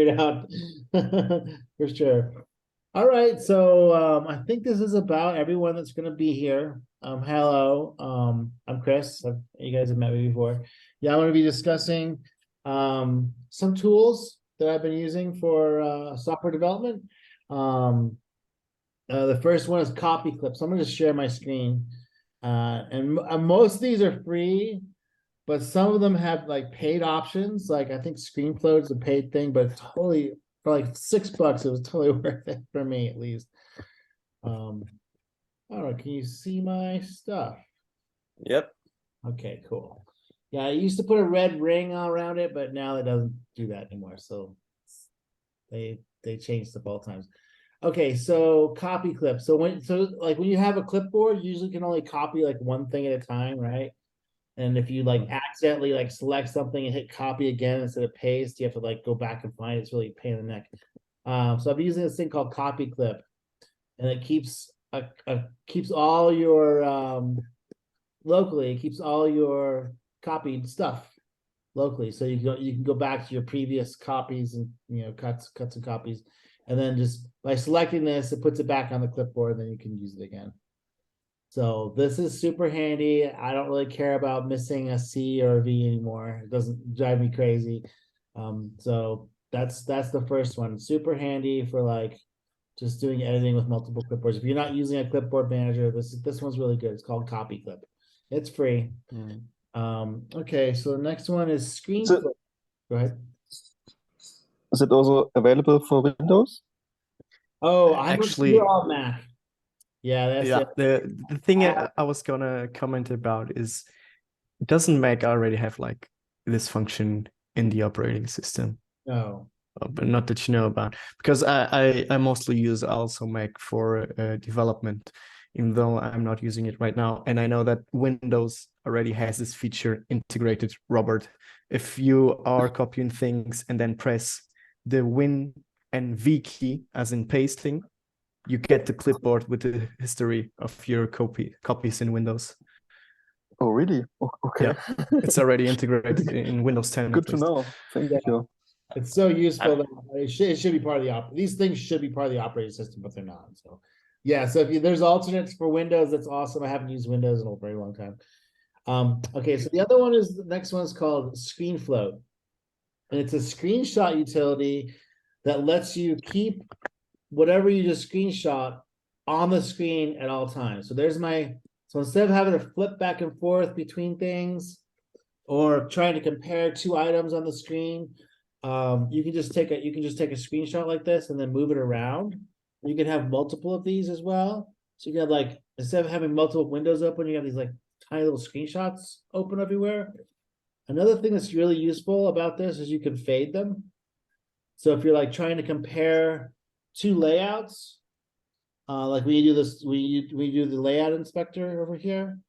it out for sure. All right, so I think this is about everyone that's going to be here. Hello, I'm Chris. You guys have met me before. Yeah, I'm going to be discussing some tools that I've been using for software development. Um, the first one is Copy Clip. So I'm going to share my screen, and most of these are free, but some of them have like paid options. Like I think ScreenFlow is a paid thing, but totally for like $6, it was totally worth it for me at least. I don't know. Can you see my stuff? Yep. Okay, cool. Yeah, I used to put a red ring around it, but now it doesn't do that anymore. So they changed the all times. Okay, so copy clip. So when you have a clipboard, you usually can only copy like one thing at a time, right? And if you like accidentally like select something and hit copy again instead of paste, you have to like go back and find it. It's really a pain in the neck. So I'm using this thing called Copy Clip, and it keeps all your locally. It keeps all your copied stuff locally, so you can go back to your previous copies and cuts and copies, and then just by selecting this, it puts it back on the clipboard, and then you can use it again. So this is super handy. I don't really care about missing a C or a V anymore. It doesn't drive me crazy. So that's the first one. Super handy for like just doing editing with multiple clipboards. If you're not using a clipboard manager, this one's really good. It's called Copy Clip. It's free. Mm. Okay, so the next one is Is it, ScreenFlow. Go ahead. is it also available for Windows? Oh, I'm a pure Actually, on Mac. Yeah, that's yeah, it. the thing Uh, I was gonna comment about is, doesn't Mac already have like this function in the operating system? no. But not that you know about, because I mostly use also Mac for development, even though I'm not using it right now. And I know that Windows already has this feature integrated, Robert. If you are copying things and then press the Win and V key, as in pasting, you get the clipboard with the history of your copies in Windows. Oh, really? Okay. Yeah, it's already integrated in Windows 10 Good at to least. know. Thank Yeah. you. It's so useful I, that it should be part of the these things should be part of the operating system, but they're not. So yeah, so if there's alternates for Windows, that's awesome. I haven't used Windows in a very long time. Okay, so the other one is the next one's called ScreenFloat. And it's a screenshot utility that lets you keep whatever you just screenshot on the screen at all times. So instead of having to flip back and forth between things or trying to compare two items on the screen, you can just take a screenshot like this and then move it around. You can have multiple of these as well. So you can have like, instead of having multiple windows open, you have these like tiny little screenshots open everywhere. Another thing that's really useful about this is you can fade them. So if you're like trying to compare two layouts, like we do the layout inspector over here,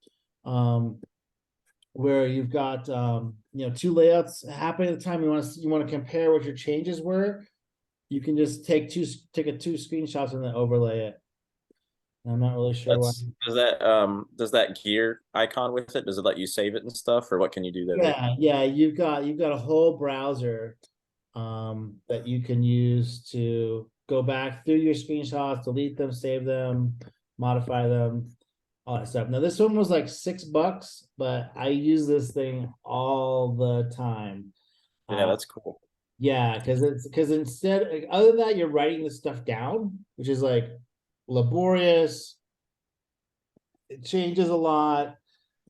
um, where you've got two layouts happening at the time. You want to compare what your changes were. You can just take two screenshots and then overlay it. And I'm not really sure why. does that gear icon with it? Does it let you save it and stuff, or what can you do there? Yeah, you've got a whole browser that you can use to go back through your screenshots, delete them, save them, modify them, all that stuff. Now this one was like $6, but I use this thing all the time. Yeah, Uh, that's cool. yeah, because instead, like, other than that, you're writing this stuff down, which is like laborious. It changes a lot.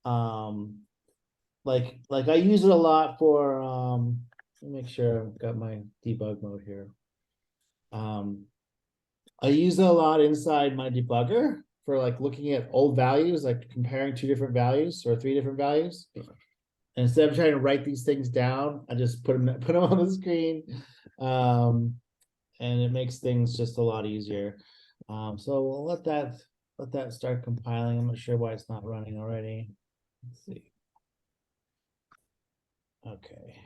Um, like I use it a lot for let me make sure I've got my debug mode here. Um, I use it a lot inside my debugger for like looking at old values, like comparing two different values or three different values. And instead of trying to write these things down, I just put them on the screen. And it makes things just a lot easier. So we'll let that start compiling. I'm not sure why it's not running already. Let's see. Okay.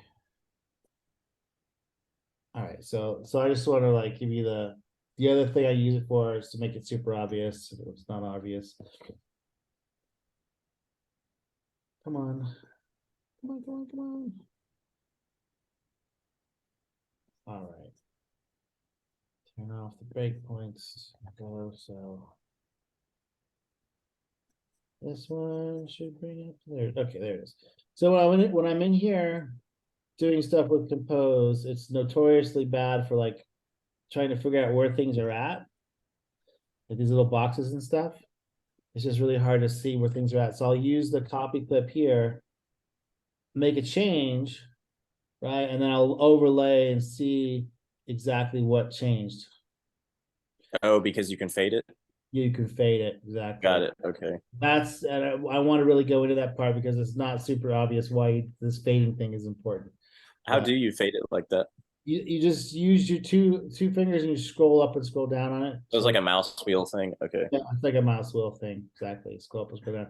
All right, so I just want to like give you the other thing I use it for is to make it super obvious. If it's not obvious. Come on. Come on. All right. turn off the breakpoints. Go so. This one should bring up there. Okay, there it is. So when I'm in here doing stuff with compose, it's notoriously bad for like trying to figure out where things are at. Like these little boxes and stuff. It's just really hard to see where things are at. So I'll use the copy clip here, make a change, right? And then I'll overlay and see exactly what changed. Oh, because you can fade it. You can fade it, exactly. Got it. Okay. That's, and I want to really go into that part because it's not super obvious why this fading thing is important. How do you fade it like that? You just use your two fingers and you scroll up and scroll down on it. So it's like a mouse wheel thing. Okay. Yeah, it's like a mouse wheel thing. Exactly. Scroll up and scroll down.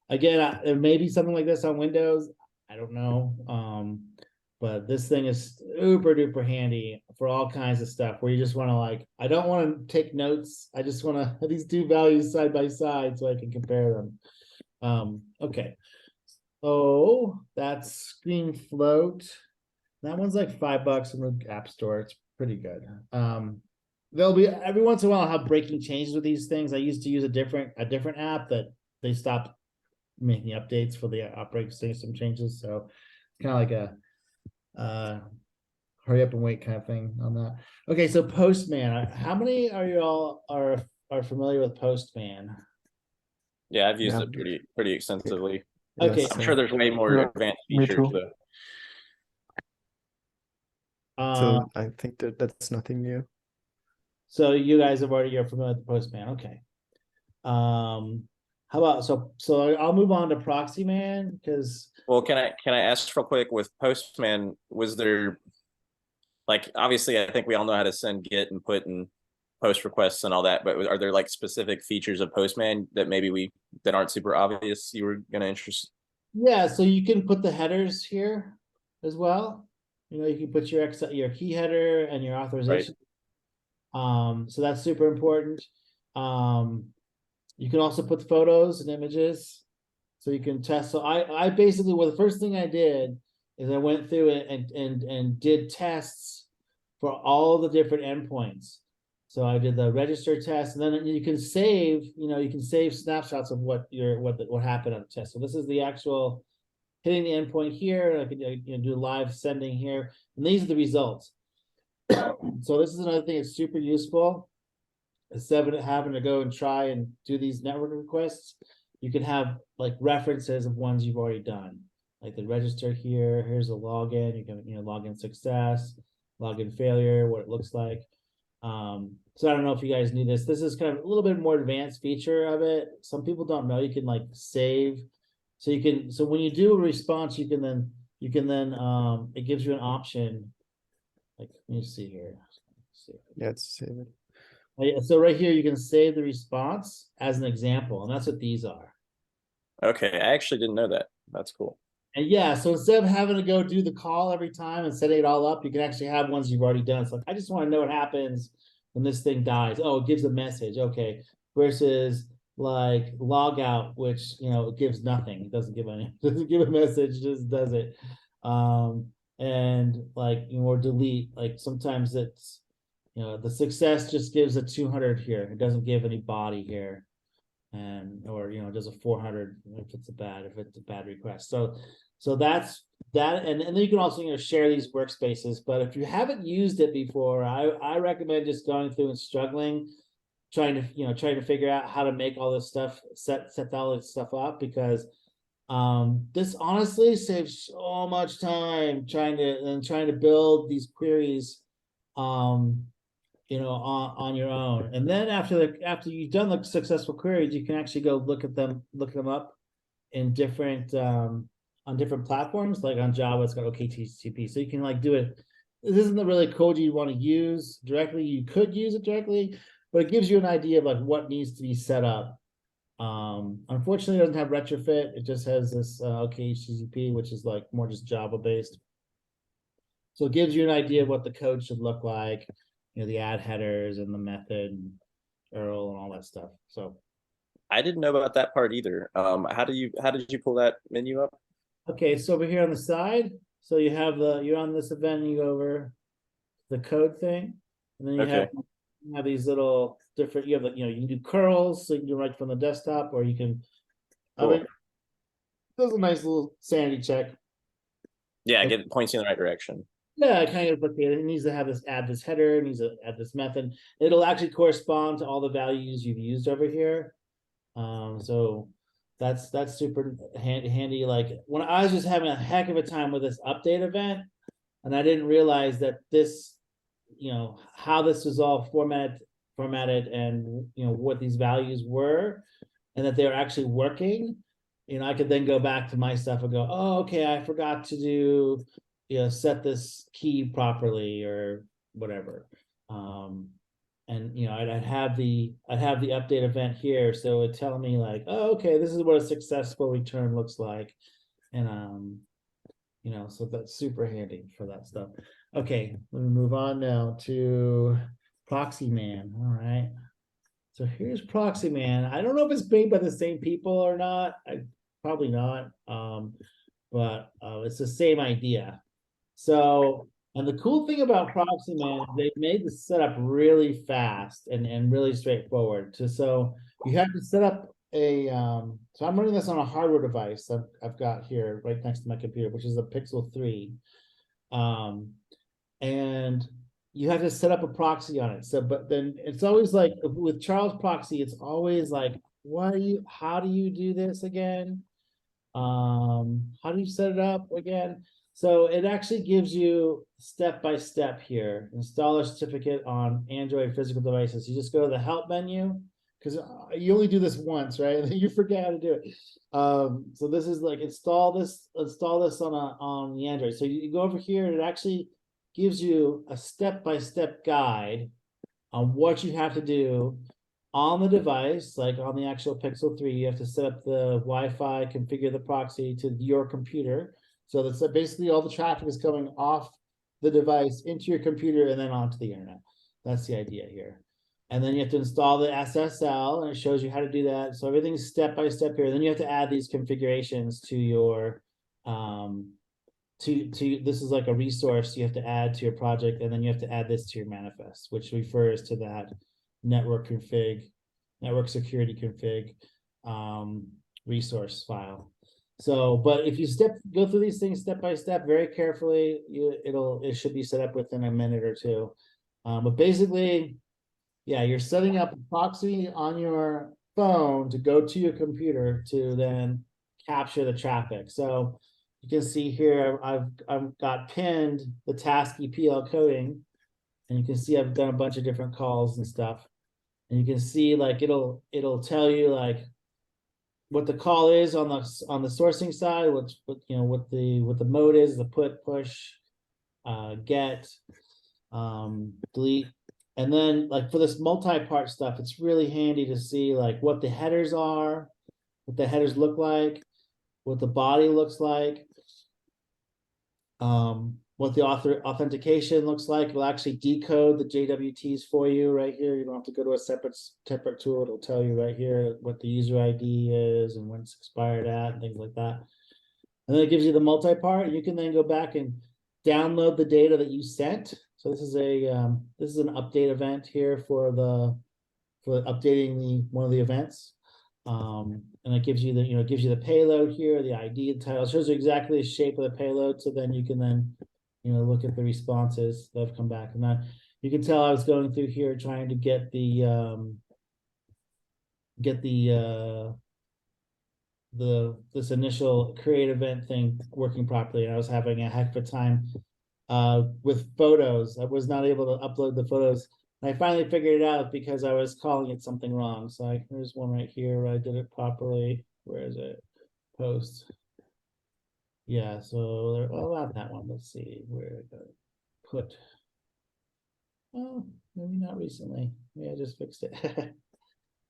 Again, there may be something like this on Windows. I don't know. But this thing is super duper handy for all kinds of stuff where you just want to like, I don't want to take notes. I just want to have these two values side by side so I can compare them. Okay. Oh, that's Screen Float. That one's like $5 in the App Store. It's pretty good. There'll be every once in a while I'll have breaking changes with these things. I used to use a different app that they stopped making updates for the operating system changes. So it's kind of like a hurry up and wait kind of thing on that. Okay, so Postman. How many are you all are familiar with Postman? Yeah, I've used it pretty extensively. Okay. Yes, I'm sure there's way more Yeah, advanced me features too. though. So I think that's nothing new. So you guys you're familiar with the Postman. Okay. How about so I'll move on to Proxyman because Well, can I ask real quick with Postman, was there like obviously I think we all know how to send GET and put and post requests and all that, but are there like specific features of Postman that maybe that aren't super obvious you were gonna interest? yeah, so you can put the headers here as well. You know, you can put your key header and your authorization. So that's super important. You can also put photos and images, so you can test. So I basically, well, the first thing I did is I went through it and did tests for all the different endpoints. So I did the register test, and then you can save. You know, you can save snapshots of what happened on the test. So this is the actual hitting the endpoint here, and I can do live sending here, and these are the results. So this is another thing that's super useful. Instead of having to go and try and do these network requests, you can have like references of ones you've already done, like the register here. Here's a login. You can login success, login failure, what it looks like. So I don't know if you guys knew this. This is kind of a little bit more advanced feature of it. Some people don't know you can like save. So you can, so when you do a response, you can then it gives you an option. Like, let me see here. Yeah, it's save it. So right here, you can save the response as an example, and that's what these are. Okay, I actually didn't know that. That's cool. And yeah, so instead of having to go do the call every time and setting it all up, you can actually have ones you've already done. It's like, I just want to know what happens when this thing dies. Oh, it gives a message. Okay. Versus like log out, which, it gives nothing. It doesn't give doesn't give a message, just does it. And like, or delete, like sometimes it's, the success just gives a 200 here. It doesn't give any body here. Or does a 400 if it's a bad request. So that's that, and then you can also share these workspaces. But if you haven't used it before, I recommend just going through and struggling, trying to figure out how to make all this stuff, set all this stuff up, because this honestly saves so much time trying to build these queries on your own. And then after you've done the successful queries, you can actually go look them up in different on different platforms. Like on Java, it's got OKTCP, so you can like do it. This isn't the really code you want to use directly. You could use it directly, but it gives you an idea of like what needs to be set up. Unfortunately, it doesn't have retrofit. It just has this OKTCP, which is like more just Java based. So it gives you an idea of what the code should look like. The add headers and the method and URL and all that stuff. So I didn't know about that part either. How did you pull that menu up? okay, so over here on the side, so you have you're on this event and you go over the code thing, and then you have You have these little different, you have, you can do curls, so you can do right from the desktop, or you can. I mean, Cool. there's a nice little sanity check. Yeah, Okay. get points you in the right direction. Yeah, kind of, okay, it needs to have this, add this header, it needs to add this method. It'll actually correspond to all the values you've used over here. So that's super handy. Like when I was just having a heck of a time with this update event, and I didn't realize that this, how this was all formatted and what these values were, and that they were actually working. I could then go back to my stuff and go, oh, okay, I forgot to do, set this key properly or whatever. And I'd have the update event here, so it tell me like, oh, okay, this is what a successful return looks like, and so that's super handy for that stuff. Okay, let me move on now to Proxyman. All right, so here's Proxyman. I don't know if it's made by the same people or not. Probably not, but it's the same idea. So, and the cool thing about Proxyman, they've made the setup really fast and really straightforward. So you have to set up a, so I'm running this on a hardware device I've got here right next to my computer, which is a Pixel 3. And you have to set up a proxy on it. So, but then it's always like with Charles Proxy, it's always like, how do you do this again? How do you set it up again? So it actually gives you step-by-step here. Install a certificate on Android physical devices. You just go to the help menu, because you only do this once, right? And then you forget how to do it. So this is like install this on the Android. So you go over here, and it actually gives you a step-by-step guide on what you have to do on the device. Like on the actual Pixel 3, you have to set up the Wi-Fi, configure the proxy to your computer. So that's basically all the traffic is coming off the device into your computer and then onto the internet. That's the idea here. And then you have to install the SSL, and it shows you how to do that. So everything's step by step here. Then you have to add these configurations to your this is like a resource you have to add to your project, and then you have to add this to your manifest, which refers to that network security config resource file. So, but if you go through these things step by step very carefully, it should be set up within a minute or two. But basically, yeah, you're setting up a proxy on your phone to go to your computer to then capture the traffic. So you can see here, I've got pinned the task EPL coding, and you can see I've done a bunch of different calls and stuff. And you can see like it'll tell you like what the call is on the sourcing side, what the mode is, the put, push, get, delete. And then like for this multi-part stuff, it's really handy to see like what the headers are, what the headers look like, what the body looks like, what the authentication looks like. It'll actually decode the JWTs for you right here. You don't have to go to a separate tool. It'll tell you right here what the user ID is and when it's expired at and things like that. And then it gives you the multi-part. You can then go back and download the data that you sent. So this is an update event here for updating one of the events. And it gives you the payload here, the ID, the title. It shows you exactly the shape of the payload. So then you can look at the responses that have come back. And then you can tell I was going through here trying to get this initial create event thing working properly. And I was having a heck of a time with photos. I was not able to upload the photos. And I finally figured it out because I was calling it something wrong. So here's one right here where I did it properly. Where is it? Post. Yeah, so not that one. Let's see where did I put. Oh, maybe not recently. Maybe I just fixed it.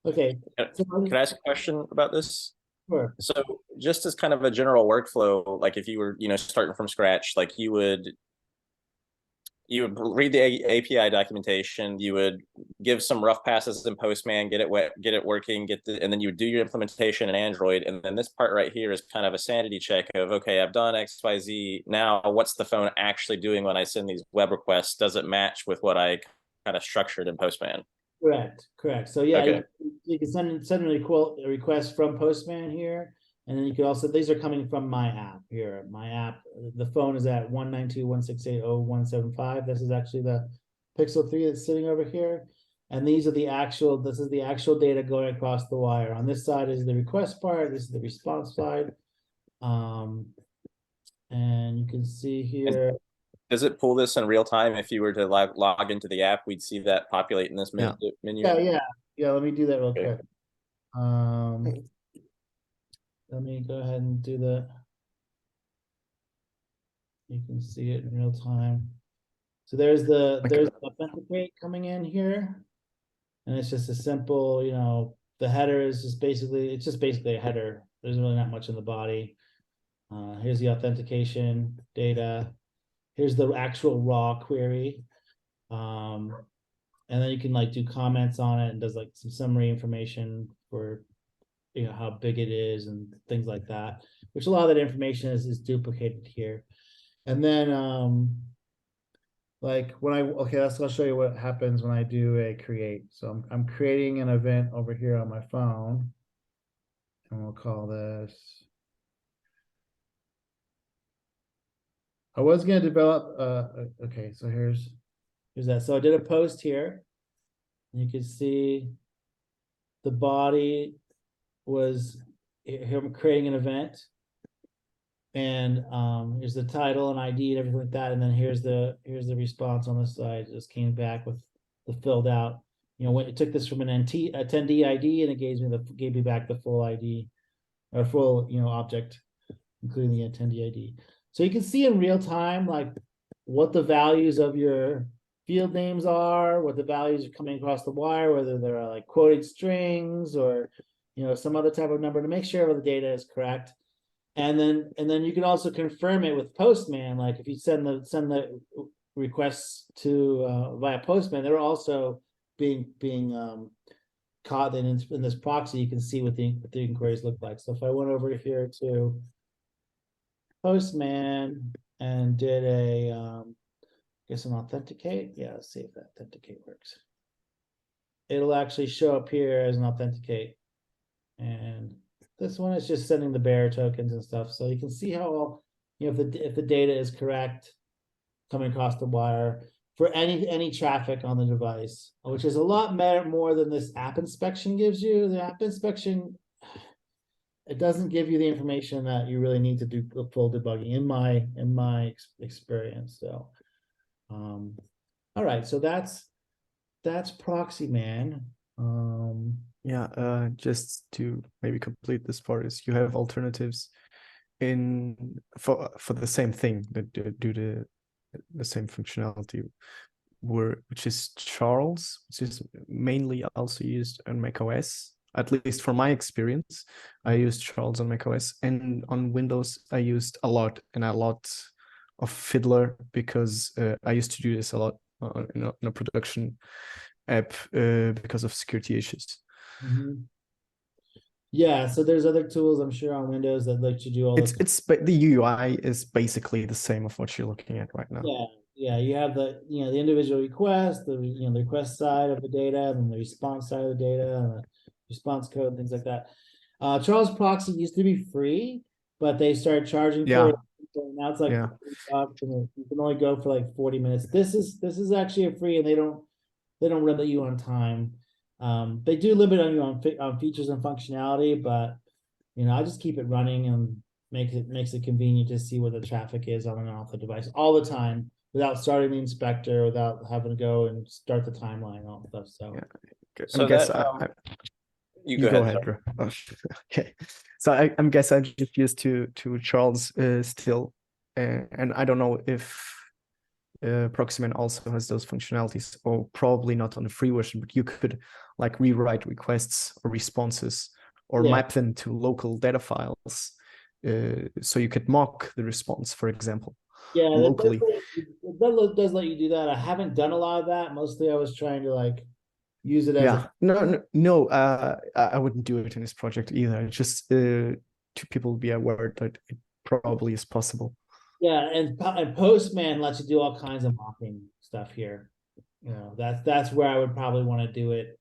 Okay. Can I ask a question about this? Sure. So just as kind of a general workflow, like if you were, starting from scratch, like you would read the API documentation, you would give some rough passes in Postman, get it working, and then you would do your implementation in Android. And then this part right here is kind of a sanity check of, okay, I've done XYZ. Now what's the phone actually doing when I send these web requests? Does it match with what I kind of structured in Postman. Correct. So yeah, Okay. you can send a request from Postman here, and then you can also, these are coming from my app here. My app, the phone is at 192.168.0175. This is actually the Pixel 3 that's sitting over here. And these are this is the actual data going across the wire. On this side is the request part, this is the response side. And you can see here. Does it pull this in real time? If you were to log into the app, we'd see that populate in this menu. Yeah, let me do that real Okay. quick. Let me go ahead and do that. You can see it in real time. So there's authenticate coming in here. And it's just a simple, the header is just basically, it's just basically a header. There's really not much in the body. Here's the authentication data. Here's the actual raw query. And then you can do comments on it, and does some summary information for how big it is and things like that, which a lot of that information is duplicated here. And then I'll show you what happens when I do a create. So I'm creating an event over here on my phone, and we'll call this. I was going to develop okay, so here's that. So I did a post here. You can see the body was him creating an event, and here's the title and ID and everything like that, and then here's the response on this side. It just came back with the filled out, when it took this from an attendee ID, and it gave me back the full ID or full object, including the attendee ID. So you can see in real time what the values of your field names are, what the values are coming across the wire, whether they're quoted strings or some other type of number, to make sure all the data is correct. And then you can also confirm it with Postman. If you send the requests to via Postman, they're also being caught in this proxy. You can see what the inquiries look like. So if I went over here to Postman and did an authenticate. Yeah, let's see if that authenticate works. It'll actually show up here as an authenticate. And this one is just sending the bearer tokens and stuff. So you can see how, if the data is correct coming across the wire for any traffic on the device, which is a lot more than this app inspection gives you. The app inspection, it doesn't give you the information that you really need to do full debugging in my experience. So, all right, so that's Proxyman. Just to maybe complete this part, is you have alternatives for the same thing that do the same functionality, which is Charles, which is mainly also used on macOS. At least for my experience, I used Charles on macOS, and on Windows I used a lot of Fiddler, because I used to do this a lot in a production app because of security issues. Mm-hmm. Yeah, so there's other tools I'm sure on Windows that let you do all this. But the UI is basically the same of what you're looking at right now. Yeah, you have the the individual request, the the request side of the data, and the response side of the data, and the response code and things like that. Charles Proxy used to be free, but they started charging for it. So now it's $40, and you can only go for 40 minutes. This is actually a free, and they don't limit you on time. They do limit on you on features and functionality, but I just keep it running and makes it convenient to see what the traffic is on and off the device all the time without starting the inspector, without having to go and start the timeline and all that stuff. So, So I guess you go ahead. Bro. Okay, so I guess I'm just used to Charles still, and I don't know if Proxyman also has those functionalities, or probably not on the free version, but you could rewrite requests or responses or map them to local data files, so you could mock the response, for example, locally. It does let you do that. I haven't done a lot of that. Mostly I was trying to use it as no, I wouldn't do it in this project either. Just to people be aware that it probably is possible. Yeah, and Postman lets you do all kinds of mocking stuff here. You know, that's where I would probably want to do it,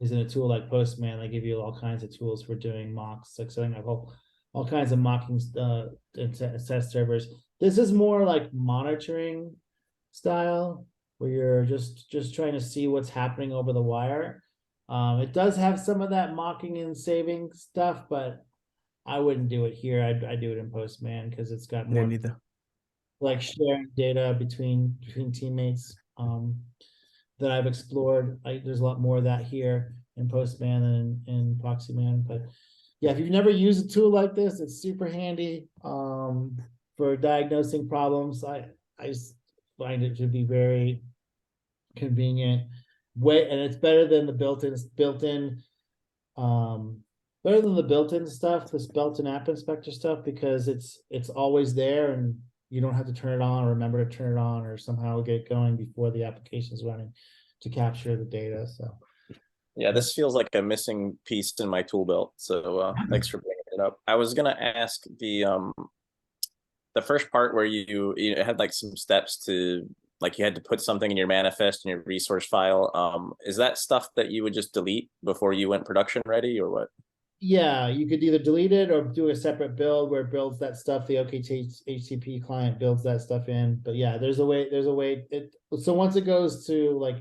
is in a tool like Postman. They give you all kinds of tools for doing mocks, like setting up all kinds of mocking test servers. This is more like monitoring style, where you're just trying to see what's happening over the wire. It does have some of that mocking and saving stuff, but I wouldn't do it here. I'd do it in Postman because it's got Yeah, more neither. like sharing data between teammates that I've explored. There's a lot more of that here in Postman than in Proxyman. But yeah, if you've never used a tool like this, it's super handy for diagnosing problems. I just find it to be very convenient. And it's better than the built-in better than the built-in stuff, this built-in app inspector stuff, because it's always there and you don't have to turn it on or remember to turn it on or somehow get going before the application is running to capture the data. So Yeah, this feels like a missing piece in my tool belt. So thanks for bringing it up. I was gonna ask the first part where you had like some steps to, like, you had to put something in your manifest in your resource file. Is that stuff that you would just delete before you went production ready, or what? yeah, you could either delete it or do a separate build where it builds that stuff. The OKTHCP client builds that stuff in. But yeah, there's a way. So once it goes to like,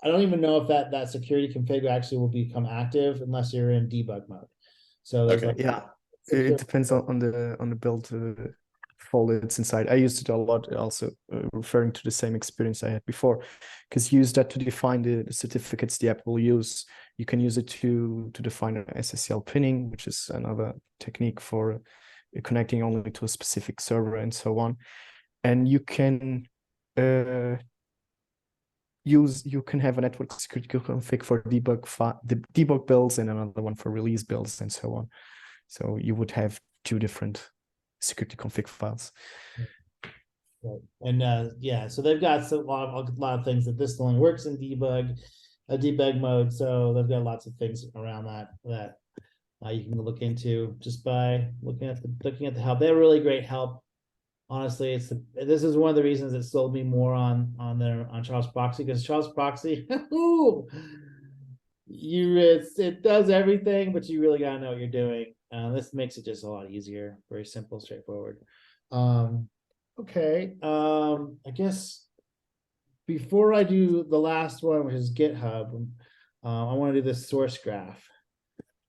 I don't even know if that security config actually will become active unless you're in debug mode. So there's Okay. Yeah, it depends on the build folder it's inside. I used it a lot, also referring to the same experience I had before, because use that to define the certificates the app will use. You can use it to define an SSL pinning, which is another technique for connecting only to a specific server and so on. And you can you can have a network security config for the debug builds and another one for release builds and so on. So you would have two different security config files. Right. And yeah, so they've got a lot of things that this only works in debug mode. So they've got lots of things around that you can look into just by looking at the help. They're really great help. Honestly, this is one of the reasons that sold me more on Charles Proxy, because Charles Proxy, it does everything, but you really gotta know what you're doing. This makes it just a lot easier, very simple, straightforward. Okay, I guess before I do the last one, which is GitHub, I want to do this source graph.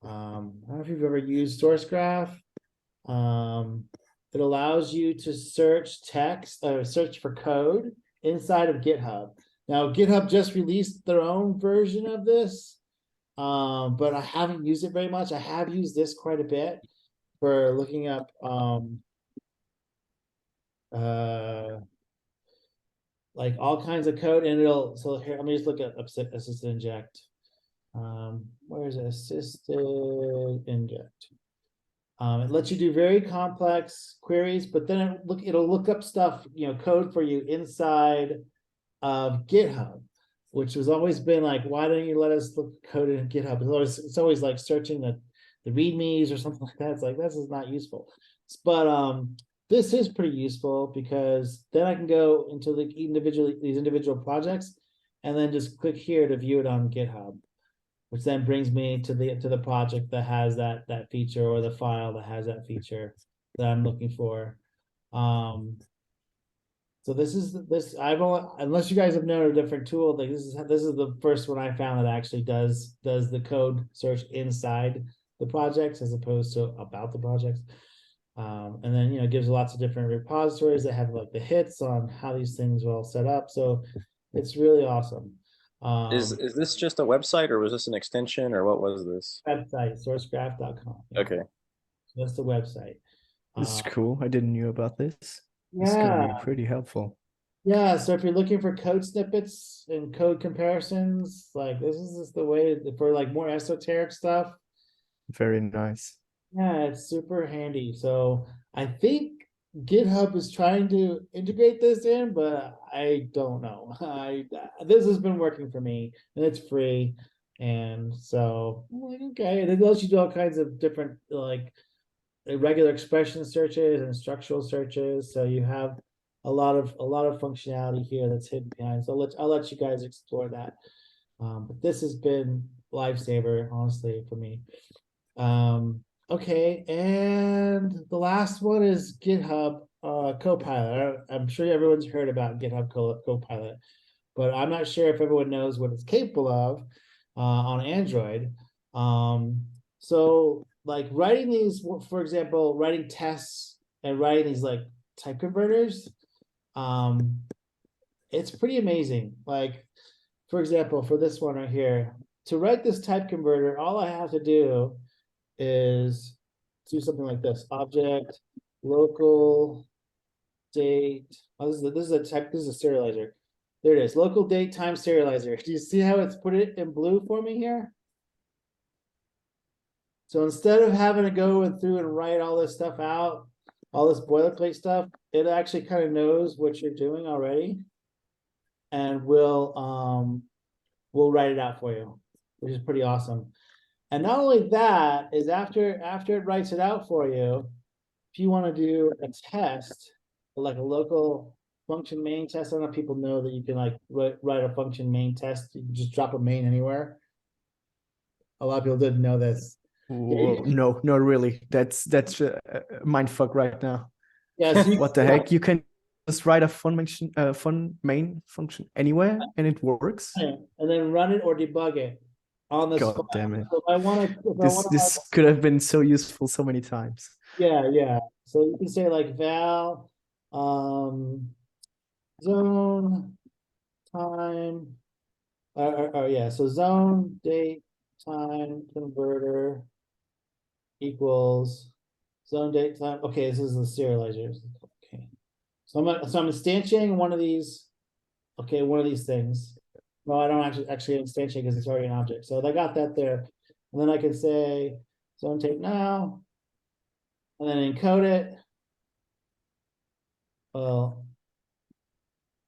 I don't know if you've ever used source graph. It allows you to search text or search for code inside of GitHub. Now, GitHub just released their own version of this, but I haven't used it very much. I have used this quite a bit for looking up like all kinds of code, and so here, let me just look at assisted inject. Where is it? Assisted inject. It lets you do very complex queries, but then it'll look up stuff, code for you inside of GitHub, which has always been like, why don't you let us look code in GitHub? It's always like searching the readmes or something like that. It's like, this is not useful. But this is pretty useful, because then I can go into these individual projects and then just click here to view it on GitHub, which then brings me to the project that has that feature, or the file that has that feature that I'm looking for. So unless you guys have known a different tool, like this is the first one I found that actually does the code search inside the projects as opposed to about the projects. And then it gives lots of different repositories that have like the hits on how these things are all set up. So it's really awesome. Is this just a website, or was this an extension, or what was this? Website, sourcegraph.com. Okay. So that's the website. This is cool. I didn't know about this. It's Yeah. gonna be pretty helpful. Yeah, so if you're looking for code snippets and code comparisons, like this is just the way for like more esoteric stuff. Very nice. Yeah, it's super handy. So I think GitHub is trying to integrate this in, but I don't know. This has been working for me, and it's free, and so I'm like, okay. And it lets you do all kinds of different like regular expression searches and structural searches. So you have a lot of functionality here that's hidden behind. So I'll let you guys explore that. But this has been lifesaver, honestly, for me. Okay, and the last one is GitHub Copilot. I'm sure everyone's heard about GitHub Copilot, but I'm not sure if everyone knows what it's capable of on Android. So like writing these, for example, writing tests and writing these like type converters, it's pretty amazing. Like, for example, for this one right here, to write this type converter, all I have to do is do something like this: object, local, date. Oh, this is a type. This is a serializer. There it is. Local date time serializer. Do you see how it's put it in blue for me here? So instead of having to go through and write all this stuff out, all this boilerplate stuff, it actually kind of knows what you're doing already, and will write it out for you, which is pretty awesome. And not only that, is after it writes it out for you, if you want to do a test, like a local function main test, I don't know if people know that you can like write a function main test. You can just drop a main anywhere. A lot of people didn't know this. Whoa, no, not really. That's mind fuck right now. Yeah. So What the heck? You can just write a fun main function anywhere, and it works. And then run it or debug it on the God spot. damn it! So if I want to, This could have been so useful so many times. yeah. So you can say like val, zone, time, yeah. So zone, date, time, converter equals zone, date, time. Okay, this is the serializer. Okay, so I'm instantiating one of these. Okay, one of these things. No, I don't actually instantiate because it's already an object. So I got that there, and then I can say zone tape now, and then encode it. Well,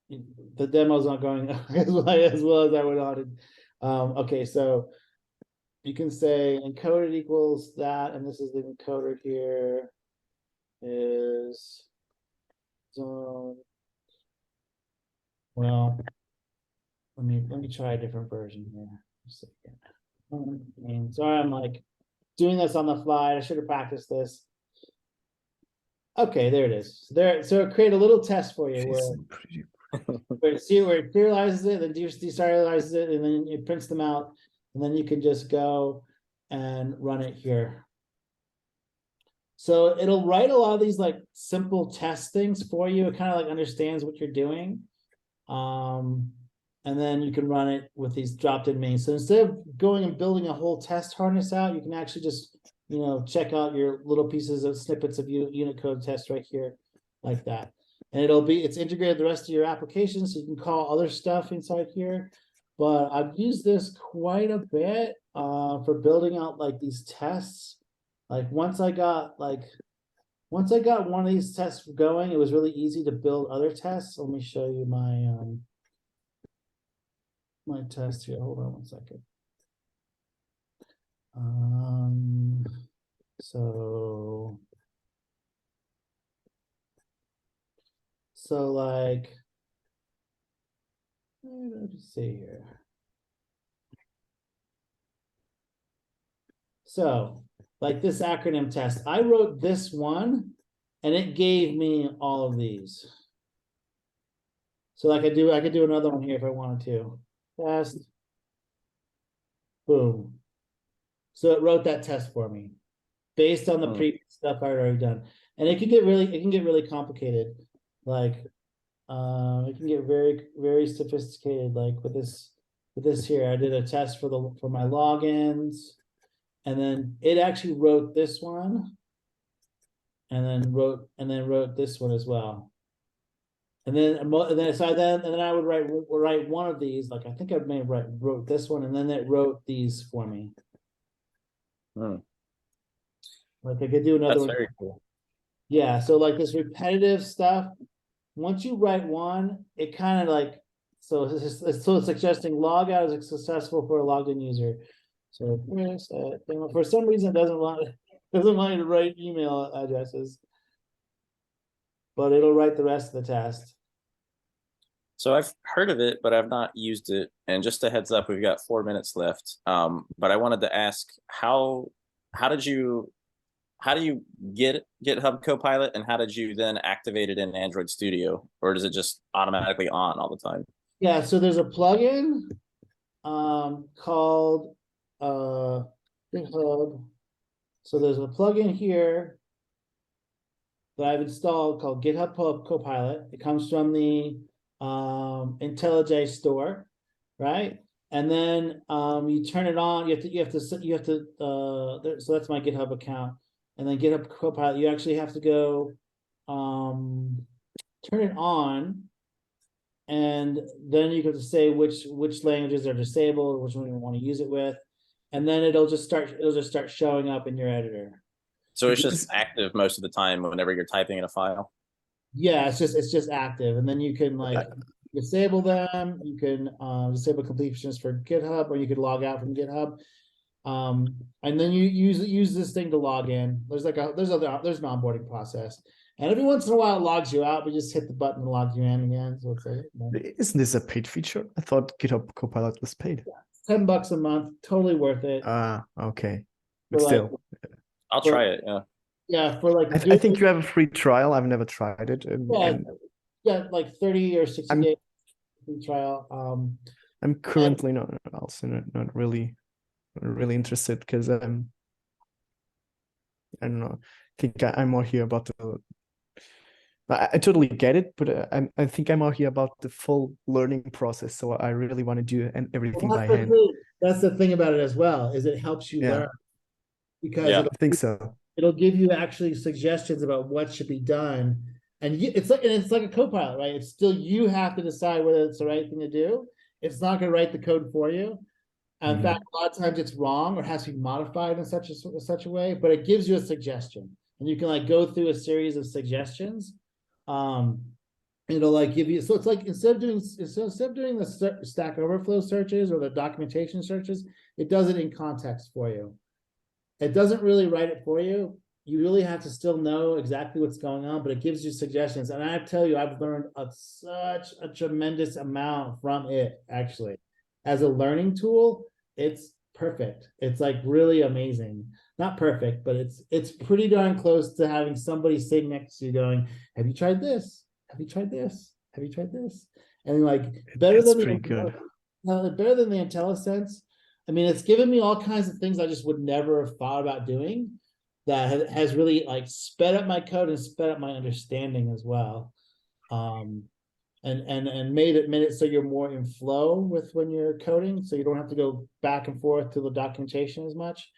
the demo's not going as well as I would want. Okay, so you can say encoded equals that, and this is the encoder here is zone. Well, let me try a different version here. Just a second. And sorry, I'm like doing this on the fly. I should have practiced this. Okay, there it is. So it create a little test for you where it serializes it, then deserializes it, and then it prints them out, and then you can just go and run it here. So it'll write a lot of these like simple test things for you. It kind of like understands what you're doing. And then you can run it with these dropped-in mains. So instead of going and building a whole test harness out, you can actually just, check out your little pieces of snippets of unit code test right here, like that. And it's integrated the rest of your application, so you can call other stuff inside here. But I've used this quite a bit for building out like these tests. Like once I got one of these tests going, it was really easy to build other tests. Let me show you my test here. Hold on one second. So like, let's see here. So like this acronym test, I wrote this one and it gave me all of these. So I could do another one here if I wanted to. Test. Boom. So it wrote that test for me based on the previous stuff I'd already done. And it can get really complicated. Like it can get very, very sophisticated. Like with this here, I did a test for my logins, and then it actually wrote this one, and then wrote this one as well. And then I would write one of these. Like I think I may have wrote this one, and then it wrote these for me. Like I could do another one. That's very cool. Yeah, so like this repetitive stuff, once you write one, it kind of like, so it's suggesting log out is successful for a logged in user. So for some reason it doesn't want you to write email addresses. but it'll write the rest of the test. So I've heard of it, but I've not used it. And just a heads up, we've got 4 minutes left. But I wanted to ask how do you get GitHub Copilot, and how did you then activate it in Android Studio, or does it just automatically on all the time? Yeah, so there's a plugin called GitHub. So there's a plugin here that I've installed called GitHub Copilot. It comes from the IntelliJ store, right? And then you turn it on. You have to so that's my GitHub account. And then GitHub Copilot, you actually have to go turn it on, and then you get to say which languages are disabled, which one you want to use it with, and then it'll just start showing up in your editor. So it's just active most of the time whenever you're typing in a file. Yeah, it's just active, and then you can like disable them. You can disable completions for GitHub, or you could log out from GitHub. And then you use this thing to log in. There's an onboarding process, and every once in a while it logs you out, but just hit the button and logs you in again. So it's like, Isn't this a paid feature? I thought GitHub Copilot was paid. $10 a month, totally worth it. Okay, but For like- still, I'll try it. Yeah. Yeah, for like I think you have a free trial. I've never tried it. Yeah, like 30 or 60 days free trial. I'm currently not really interested, because I don't know. I think I'm more here about I totally get it, but I think I'm more here about the full learning process. So I really want to do everything by hand. That's the thing about it as well, is it helps you learn, because Yeah. I think so. it'll give you actually suggestions about what should be done. And it's like a Copilot, right? It's still, you have to decide whether it's the right thing to do. It's not going to write the code for you. In fact, a lot of times it's wrong or has to be modified in such a way, but it gives you a suggestion, and you can like go through a series of suggestions. It'll like give you, so it's like instead of doing the Stack Overflow searches or the documentation searches, it does it in context for you. It doesn't really write it for you. You really have to still know exactly what's going on, but it gives you suggestions. And I tell you, I've learned such a tremendous amount from it, actually. As a learning tool, it's perfect. It's like really amazing. Not perfect, but it's pretty darn close to having somebody sitting next to you going, have you tried this? Have you tried this? Have you tried this? And like better than pretty good. Better than the IntelliSense. I mean, it's given me all kinds of things I just would never have thought about doing, that has really like sped up my code and sped up my understanding as well. And made it so you're more in flow with when you're coding, so you don't have to go back and forth to the documentation as much.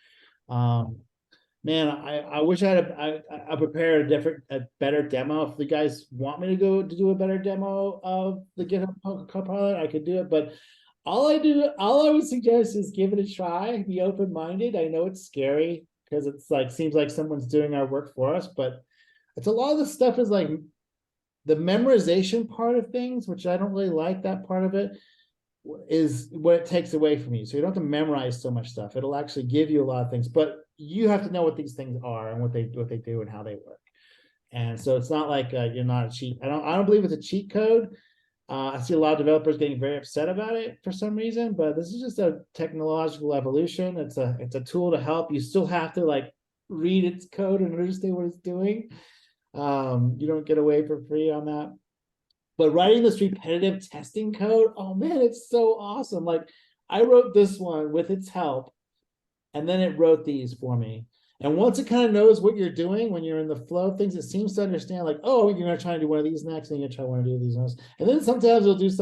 Man, I wish I prepared a better demo. If the guys want me to do a better demo of the GitHub Copilot, I could do it. But all I would suggest is give it a try. Be open-minded. I know it's scary because it's like seems like someone's doing our work for us, but it's a lot of the stuff is like the memorization part of things, which I don't really like that part of it, is what it takes away from you. So you don't have to memorize so much stuff. It'll actually give you a lot of things, but you have to know what these things are and what they do and how they work. And so it's not like you're not a cheat. I don't believe it's a cheat code. I see a lot of developers getting very upset about it for some reason, but this is just a technological evolution. It's a tool to help. You still have to like read its code and understand what it's doing. You don't get away for free on that. But writing this repetitive testing code, oh man, it's so awesome. Like I wrote this one with its help, and then it wrote these for me. And once it kind of knows what you're doing when you're in the flow of things, it seems to understand like, oh, you're going to try to do one of these next, and you're going to try one of these next. And then sometimes it'll do something